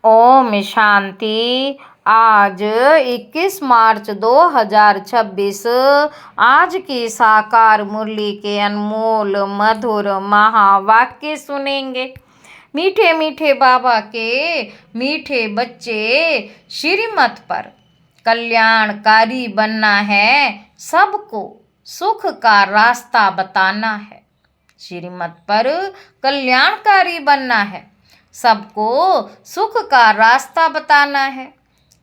ओम शांति। आज 21 मार्च 2026 आज की साकार मुरली के अनमोल मधुर महावाक्य सुनेंगे। मीठे मीठे बाबा के मीठे बच्चे, श्रीमत पर कल्याणकारी बनना है, सबको सुख का रास्ता बताना है। श्रीमत पर कल्याणकारी बनना है, सबको सुख का रास्ता बताना है।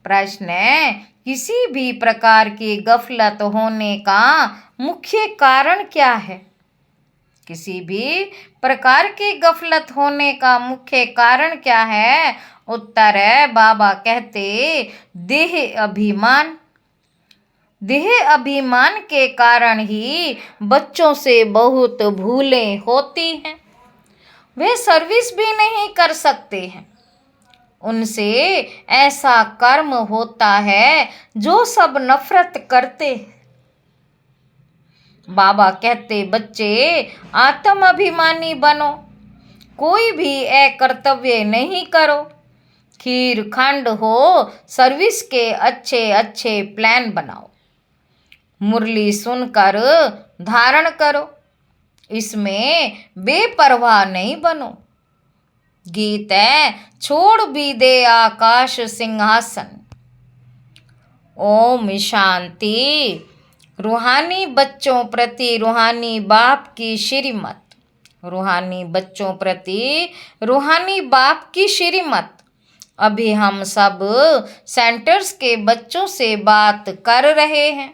प्रश्न है, किसी भी प्रकार की गफलत होने का मुख्य कारण क्या है? किसी भी प्रकार की गफलत होने का मुख्य कारण क्या है? उत्तर है, बाबा कहते देह अभिमान। देह अभिमान के कारण ही बच्चों से बहुत भूलें होती हैं। वे सर्विस भी नहीं कर सकते हैं। उनसे ऐसा कर्म होता है जो सब नफरत करते हैं। बाबा कहते, बच्चे आत्म अभिमानी बनो, कोई भी अकर्तव्य नहीं करो। खीर खंड हो, सर्विस के अच्छे अच्छे प्लान बनाओ। मुरली सुनकर धारण करो, इसमें बेपरवाह नहीं बनो। गीत है, छोड़ भी दे आकाश सिंहासन। ओम शांति। रूहानी बच्चों प्रति रूहानी बाप की श्रीमत। रूहानी बच्चों प्रति रूहानी बाप की श्रीमत। अभी हम सब सेंटर्स के बच्चों से बात कर रहे हैं।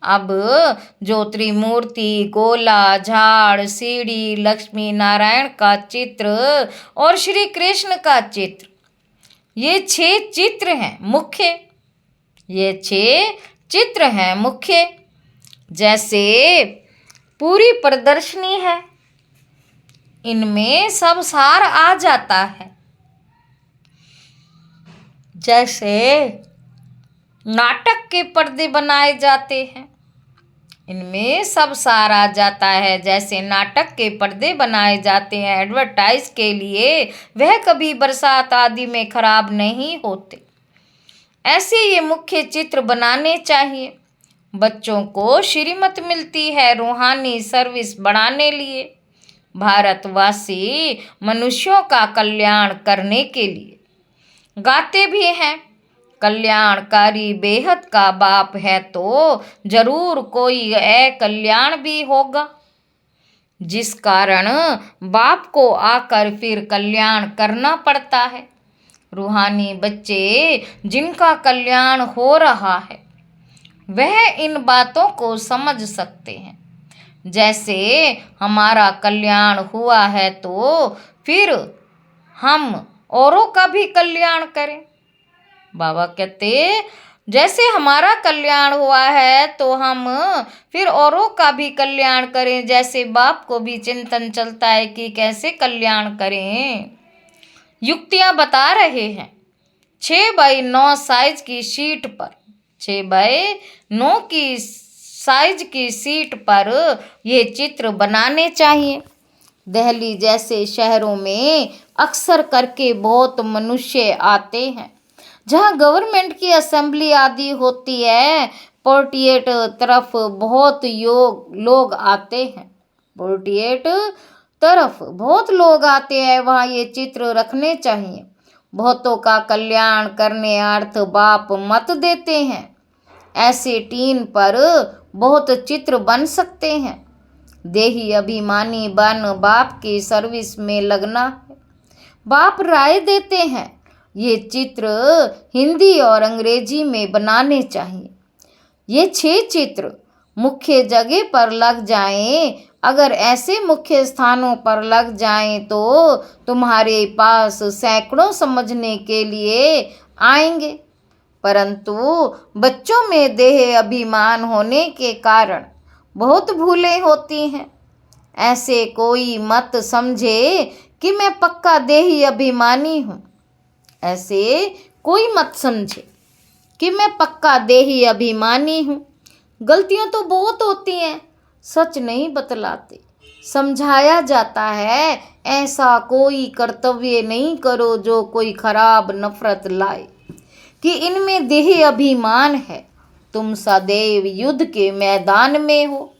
अब जो त्रिमूर्ति, गोला, झाड़, सीढ़ी, लक्ष्मी नारायण का चित्र और श्री कृष्ण का चित्र, ये 6 चित्र हैं मुख्य। ये 6 चित्र हैं मुख्य। जैसे पूरी प्रदर्शनी है, इनमें सब सार आ जाता है। जैसे नाटक के पर्दे बनाए जाते हैं, इनमें सब सार आ जाता है। जैसे नाटक के पर्दे बनाए जाते हैं एडवर्टाइज के लिए, वह कभी बरसात आदि में खराब नहीं होते। ऐसे ये मुख्य चित्र बनाने चाहिए। बच्चों को श्रीमत मिलती है रूहानी सर्विस बढ़ाने लिए, भारतवासी मनुष्यों का कल्याण करने के लिए। गाते भी हैं, कल्याणकारी बेहद का बाप है तो जरूर कोई अकल्याण भी होगा, जिस कारण बाप को आकर फिर कल्याण करना पड़ता है। रूहानी बच्चे जिनका कल्याण हो रहा है, वह इन बातों को समझ सकते हैं। जैसे हमारा कल्याण हुआ है तो फिर हम औरों का भी कल्याण करें। बाबा कहते, जैसे हमारा कल्याण हुआ है तो हम फिर औरों का भी कल्याण करें। जैसे बाप को भी चिंतन चलता है कि कैसे कल्याण करें। युक्तियां बता रहे हैं। 6x9 साइज की शीट पर, 6x9 की साइज की शीट पर ये चित्र बनाने चाहिए। दिल्ली जैसे शहरों में अक्सर करके बहुत मनुष्य आते हैं, जहाँ गवर्नमेंट की असेंबली आदि होती है। पोर्टिएट तरफ बहुत लोग आते हैं। पोर्टिएट तरफ बहुत लोग आते हैं, वहाँ ये चित्र रखने चाहिए। बहुतों का कल्याण करने अर्थ बाप मत देते हैं। ऐसे टीन पर बहुत चित्र बन सकते हैं। देही अभिमानी बन बाप की सर्विस में लगना है। बाप राय देते हैं, ये चित्र हिंदी और अंग्रेजी में बनाने चाहिए। ये 6 चित्र मुख्य जगह पर लग जाएं। अगर ऐसे मुख्य स्थानों पर लग जाएं तो तुम्हारे पास सैकड़ों समझने के लिए आएंगे। परंतु बच्चों में देह अभिमान होने के कारण बहुत भूलें होती हैं। ऐसे कोई मत समझे कि मैं पक्का देही अभिमानी हूँ। ऐसे कोई मत समझे कि मैं पक्का देही अभिमानी हूँ। गलतियाँ तो बहुत होती हैं, सच नहीं बतलाते। समझाया जाता है, ऐसा कोई कर्तव्य नहीं करो जो कोई खराब नफरत लाए, कि इनमें देह अभिमान है। तुम सदैव युद्ध के मैदान में हो,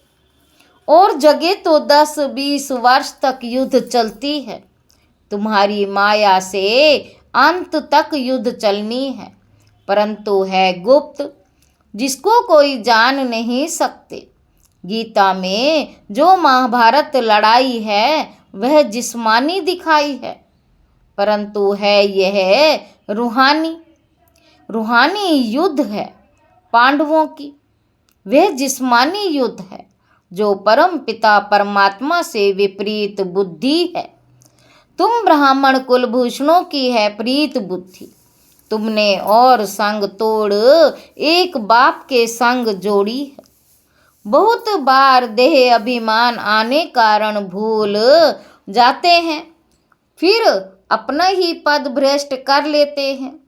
और जगह तो 10-20 वर्ष तक युद्ध चलती है। तुम्हारी माया से अंत तक युद्ध चलनी है, परंतु है गुप्त, जिसको कोई जान नहीं सकते। गीता में जो महाभारत लड़ाई है वह जिस्मानी दिखाई है, परंतु है यह रूहानी। रूहानी युद्ध है पांडवों की, वह जिस्मानी युद्ध है जो परम पिता परमात्मा से विपरीत बुद्धि है। तुम ब्राह्मण कुलभूषणों की है प्रीत बुद्धि, तुमने और संग तोड़ एक बाप के संग जोड़ी है। बहुत बार देह अभिमान आने कारण भूल जाते हैं, फिर अपना ही पद भ्रष्ट कर लेते हैं,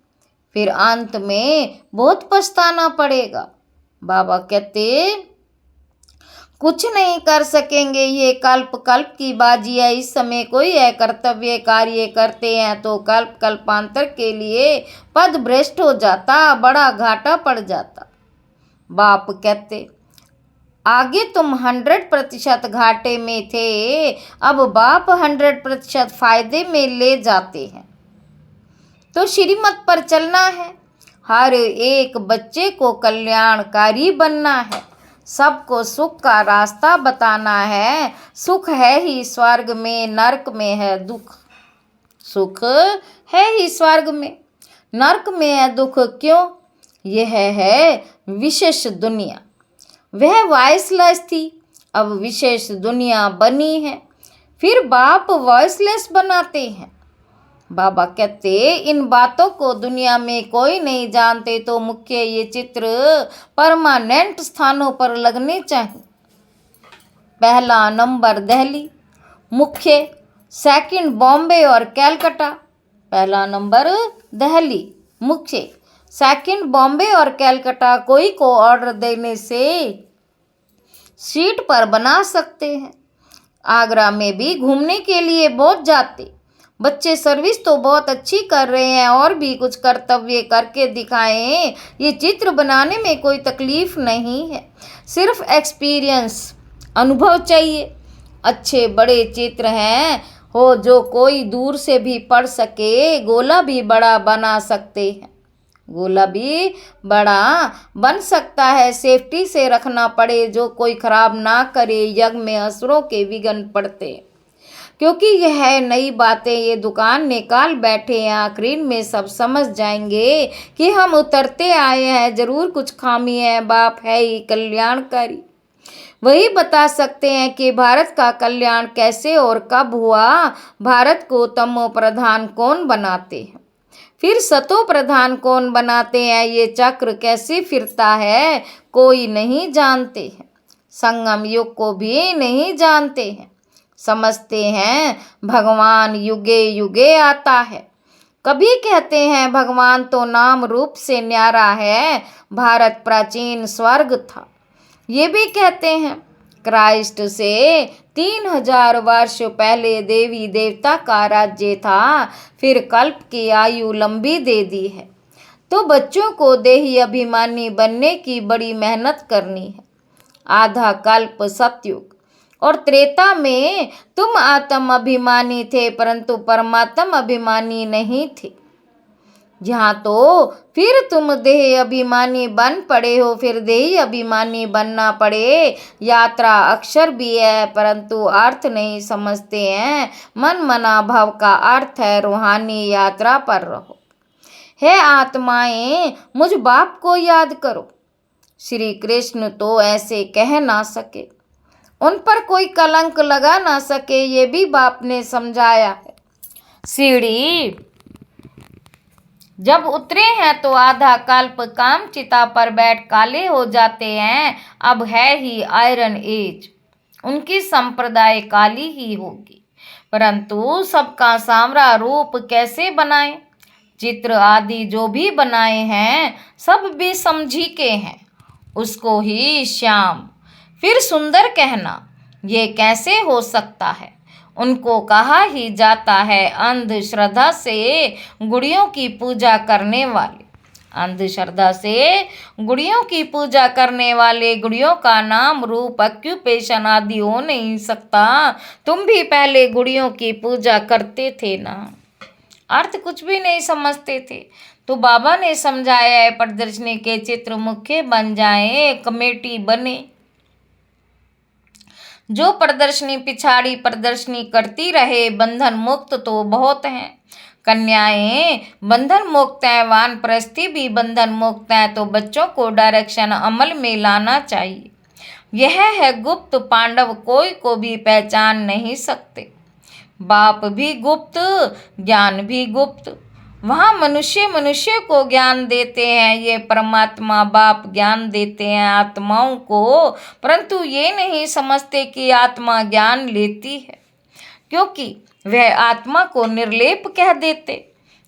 फिर अंत में बहुत पछताना पड़ेगा। बाबा कहते कुछ नहीं कर सकेंगे, ये कल्प कल्प की बाजी है। इस समय कोई कर्तव्य कार्य करते हैं तो कल्प कल्पांतर के लिए पद भ्रष्ट हो जाता, बड़ा घाटा पड़ जाता। बाप कहते आगे तुम 100% घाटे में थे, अब बाप 100% फायदे में ले जाते हैं। तो श्रीमत पर चलना है, हर एक बच्चे को कल्याणकारी बनना है, सबको सुख का रास्ता बताना है। सुख है ही स्वर्ग में, नरक में है दुख। सुख है ही स्वर्ग में, नरक में है दुख। क्यों? यह है विशेष दुनिया। वह वॉइसलेस थी, अब विशेष दुनिया बनी है, फिर बाप वॉइसलेस बनाते हैं। बाबा कहते इन बातों को दुनिया में कोई नहीं जानते, तो मुख्य ये चित्र परमानेंट स्थानों पर लगने चाहिए। पहला नंबर दिल्ली मुख्य, सेकंड बॉम्बे और कलकत्ता। पहला नंबर दिल्ली मुख्य, सेकंड बॉम्बे और कलकत्ता। कोई को ऑर्डर देने से सीट पर बना सकते हैं। आगरा में भी घूमने के लिए बहुत जाते बच्चे। सर्विस तो बहुत अच्छी कर रहे हैं, और भी कुछ कर्तव्य करके दिखाएं। ये चित्र बनाने में कोई तकलीफ नहीं है, सिर्फ एक्सपीरियंस, अनुभव चाहिए। अच्छे बड़े चित्र हैं हो जो कोई दूर से भी पढ़ सके। गोला भी बड़ा बना सकते हैं, गोला भी बड़ा बन सकता है, सेफ्टी से रखना पड़े, जो कोई खराब ना करे। यज्ञ में असुरों के विघ्न पड़ते, क्योंकि यह है नई बातें, ये दुकान निकाल बैठे हैं। आखिर में सब समझ जाएंगे कि हम उतरते आए हैं, जरूर कुछ खामी है। बाप है ही कल्याणकारी, वही बता सकते हैं कि भारत का कल्याण कैसे और कब हुआ। भारत को तमो प्रधान कौन बनाते हैं, फिर सतो प्रधान कौन बनाते हैं, ये चक्र कैसे फिरता है कोई नहीं जानते हैं। संगम युग को भी नहीं जानते हैं, समझते हैं भगवान युगे युगे आता है। कभी कहते हैं भगवान तो नाम रूप से न्यारा है, भारत प्राचीन स्वर्ग था। ये भी कहते हैं क्राइस्ट से 3000 वर्ष पहले देवी देवता का राज्य था, फिर कल्प की आयु लंबी दे दी है। तो बच्चों को देही अभिमानी बनने की बड़ी मेहनत करनी है। आधा कल्प सतयुग और त्रेता में तुम आत्म अभिमानी थे, परंतु परमात्म अभिमानी नहीं थे। यहाँ तो फिर तुम देह अभिमानी बन पड़े हो, फिर देही अभिमानी बनना पड़े। यात्रा अक्षर भी है, परंतु अर्थ नहीं समझते हैं। मन मना भाव का अर्थ है रूहानी यात्रा पर रहो। हे आत्माएं, मुझ बाप को याद करो। श्री कृष्ण तो ऐसे कह ना सके, उन पर कोई कलंक लगा ना सके, ये भी बाप ने समझाया है। सीढ़ी जब उतरे हैं तो आधा कल्प काम चिता पर बैठ काले हो जाते हैं। अब है ही आयरन एज, उनकी संप्रदाय काली ही होगी, परंतु सबका सांवरा रूप कैसे बनाएं। चित्र आदि जो भी बनाए हैं सब भी समझी के हैं, उसको ही श्याम फिर सुंदर कहना। ये कैसे हो सकता है? उनको कहा ही जाता है अंधश्रद्धा से गुड़ियों की पूजा करने वाले। अंधश्रद्धा से गुड़ियों की पूजा करने वाले। गुड़ियों का नाम, रूप, ऑक्यूपेशन आदि हो नहीं सकता। तुम भी पहले गुड़ियों की पूजा करते थे ना। अर्थ कुछ भी नहीं समझते थे। तो बाबा ने समझाया है, प्रदर्शनी के चित्र मुख्य बन जाएं, कमेटी बने। जो प्रदर्शनी पिछाड़ी प्रदर्शनी करती रहे। बंधन मुक्त तो बहुत हैं। कन्याएं बंधन मुक्त हैं, वानप्रस्थी भी बंधन मुक्त हैं। तो बच्चों को डायरेक्शन अमल में लाना चाहिए। यह है गुप्त पांडव, कोई को भी पहचान नहीं सकते। बाप भी गुप्त, ज्ञान भी गुप्त। वहाँ मनुष्य मनुष्य को ज्ञान देते हैं, ये परमात्मा बाप ज्ञान देते हैं आत्माओं को। परंतु ये नहीं समझते कि आत्मा ज्ञान लेती है, क्योंकि वह आत्मा को निर्लेप कह देते।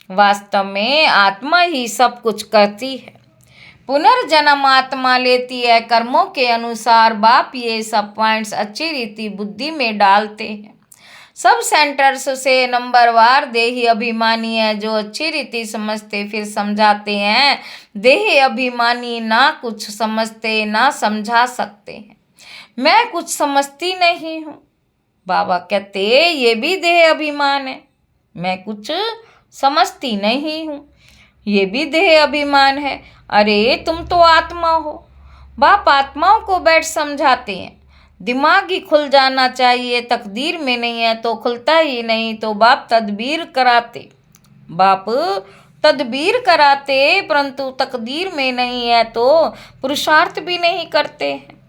वास्तव में आत्मा ही सब कुछ करती है। पुनर्जन्म आत्मा लेती है कर्मों के अनुसार। बाप ये सब पॉइंट्स अच्छी रीति बुद्धि में डालते हैं। सब सेंटर्स से नंबरवार देही अभिमानी है, जो अच्छी रीति समझते फिर समझाते हैं। देही अभिमानी ना कुछ समझते ना समझा सकते हैं। मैं कुछ समझती नहीं हूँ। बाबा कहते ये भी देह अभिमान है। मैं कुछ समझती नहीं हूँ, ये भी देह अभिमान है। अरे तुम तो आत्मा हो। बाप आत्माओं को बैठ समझाते हैं। दिमाग ही खुल जाना चाहिए, तकदीर में नहीं है तो खुलता ही नहीं। तो बाप तदबीर कराते, बाप तदबीर कराते, परंतु तकदीर में नहीं है तो पुरुषार्थ भी नहीं करते हैं।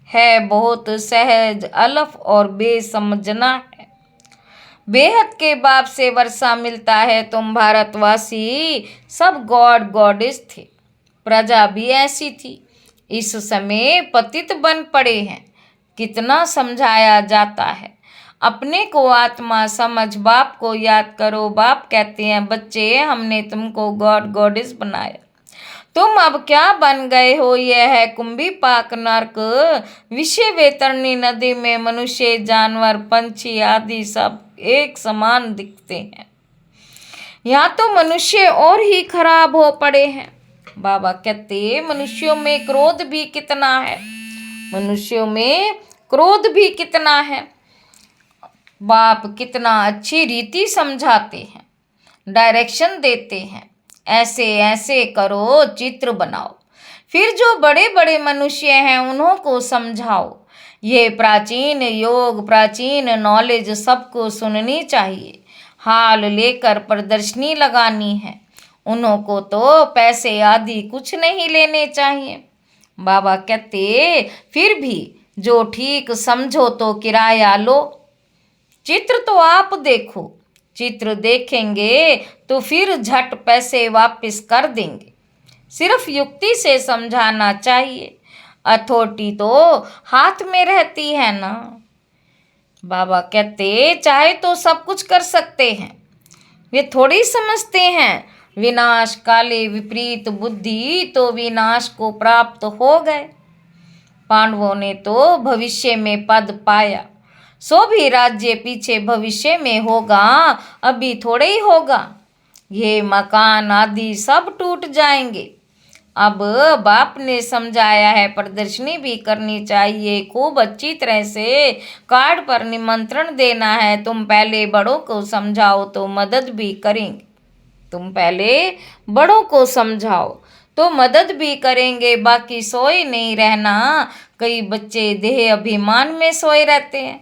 है बहुत सहज, अलफ और बेसमझना है। बेहद के बाप से वर्षा मिलता है। तुम भारतवासी सब गॉड गॉडेस थे, प्रजा भी ऐसी थी। इस समय पतित बन पड़े हैं। कितना समझाया जाता है। अपने को आत्मा समझ, बाप को याद करो। बाप कहते हैं बच्चे हमने तुमको गॉड गॉडेस बनाया, तुम अब क्या बन गए हो? यह है कुंभी पाक नर्क। विषय वेतरणी नदी में मनुष्य, जानवर, पंछी आदि सब एक समान दिखते हैं। यहाँ तो मनुष्य और ही खराब हो पड़े हैं। बाबा कहते मनुष्यों में क्रोध भी कितना है, मनुष्यों में क्रोध भी कितना है। बाप कितना अच्छी रीति समझाते हैं, डायरेक्शन देते हैं। ऐसे ऐसे करो, चित्र बनाओ। फिर जो बड़े बड़े मनुष्य हैं उन्हों को समझाओ। ये प्राचीन योग, प्राचीन नॉलेज सबको सुननी चाहिए। हाल लेकर प्रदर्शनी लगानी है। उन्हों को तो पैसे आदि कुछ नहीं लेने चाहिए। बाबा कहते फिर भी जो ठीक समझो तो किराया लो। चित्र तो आप देखो, चित्र देखेंगे तो फिर झट पैसे वापस कर देंगे। सिर्फ युक्ति से समझाना चाहिए। अथॉरिटी तो हाथ में रहती है ना। बाबा कहते चाहे तो सब कुछ कर सकते हैं, वे थोड़ी समझते हैं विनाश काले विपरीत बुद्धि तो विनाश को प्राप्त हो गए। पांडवों ने तो भविष्य में पद पाया, सो भी राज्य पीछे भविष्य में होगा, अभी थोड़े ही होगा। ये मकान आदि सब टूट जाएंगे। अब बाप ने समझाया है प्रदर्शनी भी करनी चाहिए, खूब अच्छी तरह से कार्ड पर निमंत्रण देना है। तुम पहले बड़ों को समझाओ तो मदद भी करेंगे। तुम पहले बड़ों को समझाओ तो मदद भी करेंगे। बाकी सोए नहीं रहना। कई बच्चे देह अभिमान में सोए रहते हैं।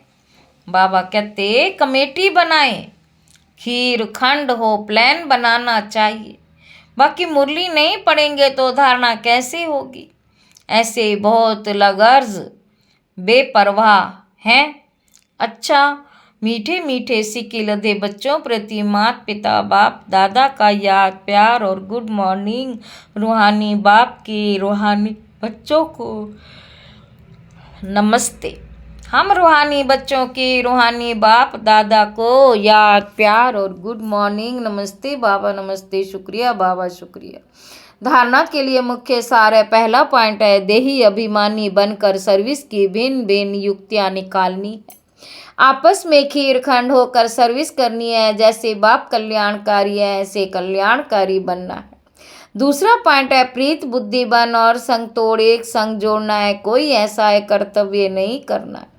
बाबा कहते कमेटी बनाएं, खीर खंड हो, प्लान बनाना चाहिए। बाकी मुरली नहीं पढ़ेंगे तो धारणा कैसे होगी? ऐसे बहुत लगर्ज बेपरवाह हैं। अच्छा, मीठे मीठे सिक्के लदे बच्चों प्रति माता पिता बाप दादा का याद प्यार और गुड मॉर्निंग। रूहानी बाप के रूहानी बच्चों को नमस्ते। हम रूहानी बच्चों की रूहानी बाप दादा को याद, प्यार और गुड मॉर्निंग। नमस्ते बाबा, नमस्ते, शुक्रिया बाबा, शुक्रिया। धारणा के लिए मुख्य सार है। पहला पॉइंट है, देही अभिमानी बनकर सर्विस की भिन्न भिन्न युक्तियां निकालनी है। आपस में खीरखंड होकर सर्विस करनी है। जैसे बाप कल्याणकारी है, ऐसे कल्याणकारी बनना है। दूसरा पॉइंट है, प्रीत बुद्धि बन और संग तोड़ एक संग जोड़ना है। कोई ऐसा है कर्तव्य नहीं करना है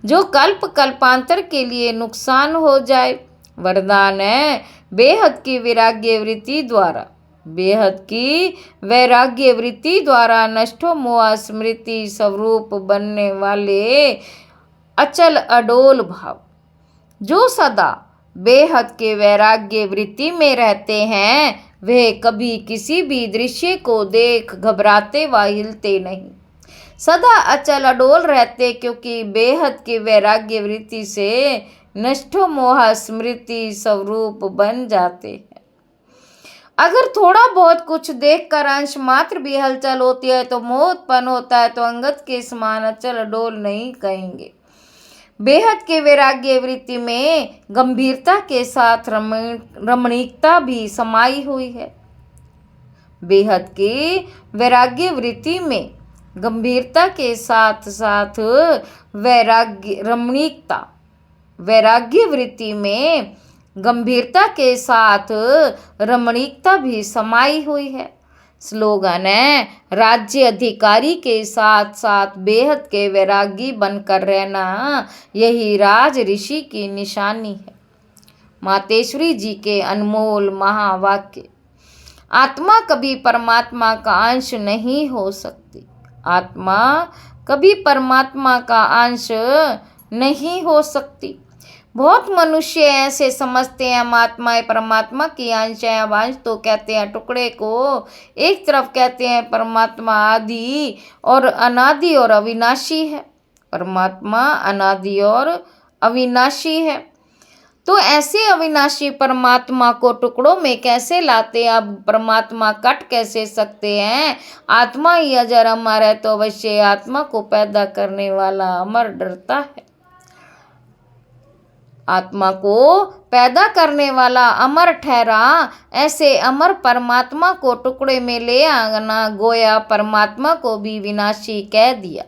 जो कल्प कल्पांतर के लिए नुकसान हो जाए। वरदान है, बेहद की वैराग्य वृत्ति द्वारा, बेहद की वैराग्य वृत्ति द्वारा नष्टो मोह स्मृति स्वरूप बनने वाले अचल अडोल भाव। जो सदा बेहद के वैराग्य वृत्ति में रहते हैं वे कभी किसी भी दृश्य को देख घबराते व हिलते नहीं, सदा अचल अडोल रहते, क्योंकि बेहद की वैराग्य वृत्ति से नष्टो मोह स्मृति स्वरूप बन जाते हैं। अगर थोड़ा बहुत कुछ देखकर अंश मात्र भी हलचल होती है तो मोह उत्पन्न होता है, तो अंगद के समान अचल अडोल नहीं कहेंगे। बेहद के वैराग्य वृत्ति में गंभीरता के साथ रमणीकता भी समाई हुई है। बेहद की वैराग्य वृत्ति में गंभीरता के साथ साथ रमणीकता, वैराग्य वृत्ति में गंभीरता के साथ रमणीकता भी समाई हुई है। स्लोगन है, राज्य अधिकारी के साथ साथ बेहद के वैरागी बनकर रहना, यही राज ऋषि की निशानी है। मातेश्वरी जी के अनमोल महावाक्य। आत्मा कभी परमात्मा का अंश नहीं हो सकती। आत्मा कभी परमात्मा का अंश नहीं हो सकती। बहुत मनुष्य ऐसे समझते हैं हम आत्माएं परमात्मा की अंश है। अब अंश तो कहते हैं टुकड़े को, एक तरफ कहते हैं परमात्मा आदि और अनादि और अविनाशी है। परमात्मा अनादि और अविनाशी है, तो ऐसे अविनाशी परमात्मा को टुकड़ों में कैसे लाते? अब परमात्मा कट कैसे सकते हैं? आत्मा ही अजर अमर है, तो अवश्य आत्मा को पैदा करने वाला अमर डरता है। आत्मा को पैदा करने वाला अमर ठहरा, ऐसे अमर परमात्मा को टुकड़े में ले आना गोया परमात्मा को भी विनाशी कह दिया।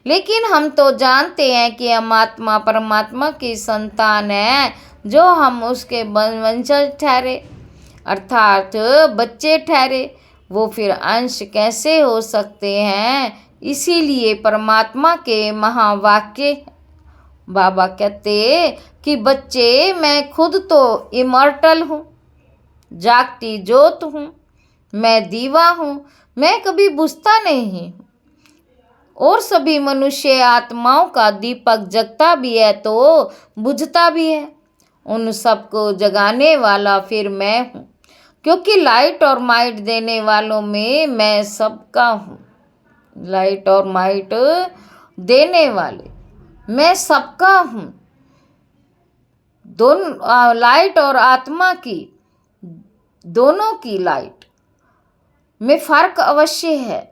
लेकिन हम तो जानते हैं कि हम आत्मा परमात्मा की संतान है, जो हम उसके वंशज ठहरे अर्थात बच्चे ठहरे, वो फिर अंश कैसे हो सकते हैं? इसीलिए परमात्मा के महावाक्य बाबा कहते कि बच्चे, मैं खुद तो इमॉर्टल हूँ, जागती ज्योत हूँ, मैं दीवा हूँ, मैं कभी बुझता नहीं हूँ। और सभी मनुष्य आत्माओं का दीपक जगता भी है तो बुझता भी है। उन सबको जगाने वाला फिर मैं हूँ, क्योंकि लाइट और माइट देने वालों में मैं सबका हूँ। लाइट और माइट देने वाले मैं सबका हूँ। दोनों लाइट और आत्मा की, दोनों की लाइट में फर्क अवश्य है।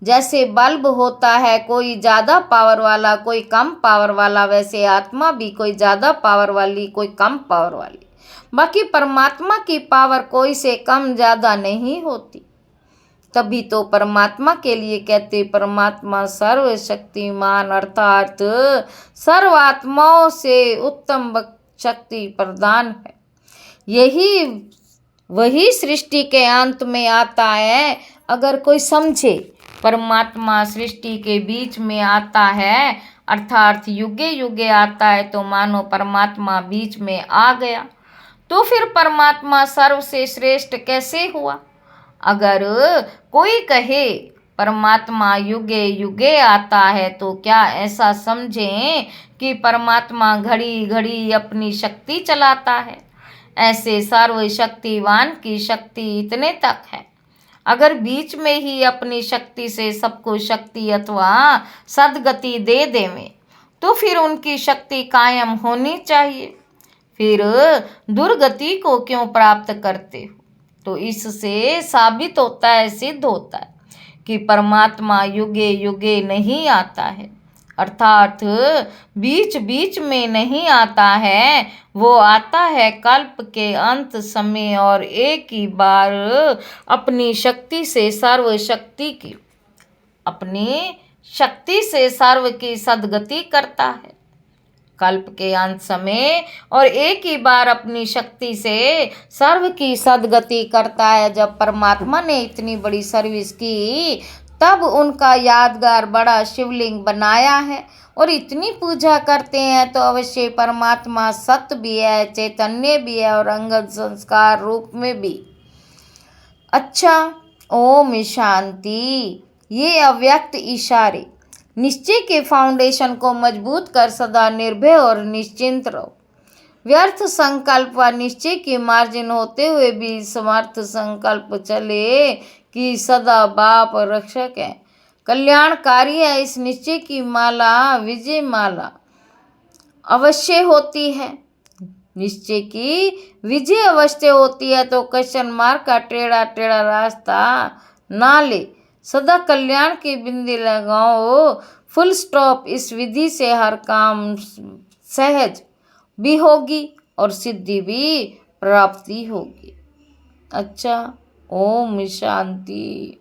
जैसे बल्ब होता है, कोई ज़्यादा पावर वाला कोई कम पावर वाला, वैसे आत्मा भी कोई ज़्यादा पावर वाली कोई कम पावर वाली। बाकी परमात्मा की पावर कोई से कम ज़्यादा नहीं होती। तभी तो परमात्मा के लिए कहते परमात्मा सर्वशक्तिमान अर्थात सर्व आत्माओं से उत्तम शक्ति प्रदान है। यही वही सृष्टि के अंत में आता है। अगर कोई समझे परमात्मा सृष्टि के बीच में आता है अर्थात युगे युगे आता है, तो मानो परमात्मा बीच में आ गया, तो फिर परमात्मा सर्व से श्रेष्ठ कैसे हुआ? अगर कोई कहे परमात्मा युगे युगे आता है, तो क्या ऐसा समझें कि परमात्मा घड़ी घड़ी अपनी शक्ति चलाता है? ऐसे सर्वशक्तिवान की शक्ति इतने तक है। अगर बीच में ही अपनी शक्ति से सबको शक्ति अथवा सद्गति दे देवें, तो फिर उनकी शक्ति कायम होनी चाहिए। फिर दुर्गति को क्यों प्राप्त करते हो? तो इससे साबित होता है, सिद्ध होता है कि परमात्मा युगे युगे नहीं आता है। अर्थात बीच बीच में नहीं आता है, वो आता है कल्प के अंत समय और एक ही बार अपनी शक्ति से सर्व की सद्गति करता है। कल्प के अंत समय और एक ही बार अपनी शक्ति से सर्व की सद्गति करता है। जब परमात्मा ने इतनी बड़ी सर्विस की, तब उनका यादगार बड़ा शिवलिंग बनाया है और इतनी पूजा करते हैं, तो अवश्य परमात्मा सत्य भी है, चैतन्य भी है और अंगद संस्कार रूप में भी। अच्छा, ओम शांति। ये अव्यक्त इशारे निश्चय के फाउंडेशन को मजबूत कर सदा निर्भय और निश्चिंत रहो। व्यर्थ संकल्प व निश्चय की मार्जिन होते हुए भी समर्थ संकल्प चले कि सदा बाप रक्षक है, कल्याणकारी है। इस निश्चय की माला विजय माला अवश्य होती है। निश्चय की विजय अवश्य होती है, तो क्वेश्चन मार्क का टेढ़ा टेढ़ा रास्ता ना ले, सदा कल्याण की बिंदी लगाओ, फुल स्टॉप। इस विधि से हर काम सहज भी होगी और सिद्धि भी प्राप्ति होगी। अच्छा, ओम शांति।